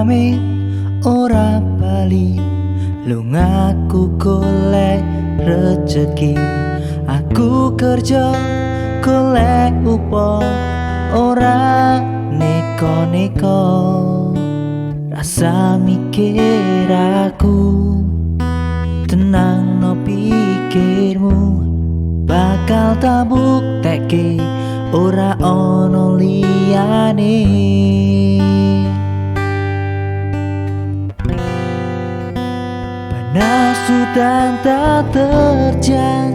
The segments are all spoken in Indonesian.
pamit ora bali, lungaku golek rejeki. Aku kerja golek upo, ora neko-neko. Rasa mikir aku, tenang no pikirmu, bakal tak buktekke ora ono liyane. Panas sudah tak terjang,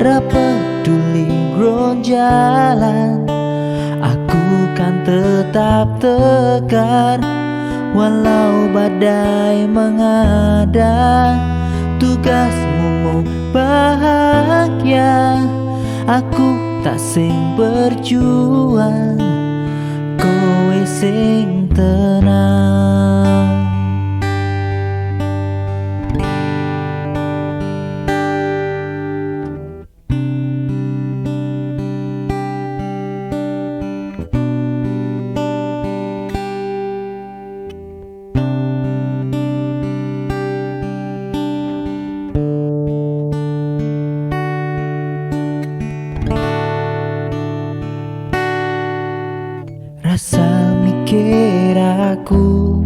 ra peduli jalan, aku kan tetap tegar walau badai menghadang. Tugasmu mau bahagia, aku tak sing berjuang, kowe sing tenang. Rasa mikir aku,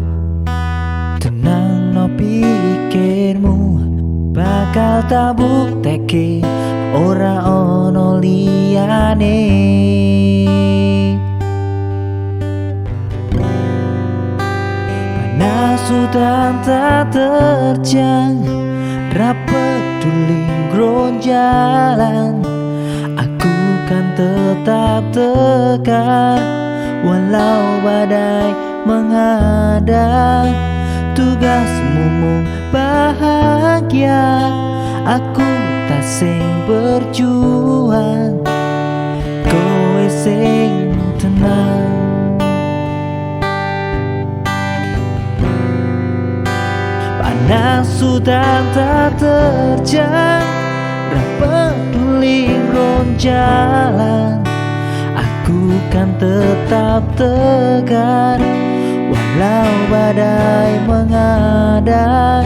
tenang no pikirmu, bakal tak buktekke ora ono liyane. Panas sudah tak terjang, ra peduli jalan, aku kan tetap tegar walau badai menghadang. Tugasmu mau bahagia, aku tak sing berjuang, kowe sing tenang. Panas sudah tak terjang, ra peduli jalan, aku kan tetap tegar walau badai menghadang.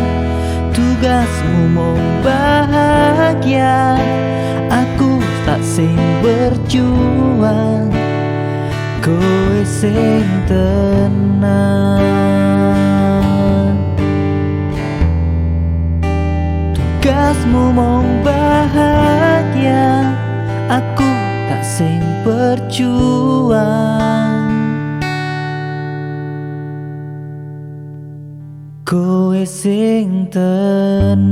Tugasmu mau bahagia, aku tak sing berjuang, kowe sing tenang. Tugasmu mau bahagia, aku tak sing berjuang, kowe sing tenang.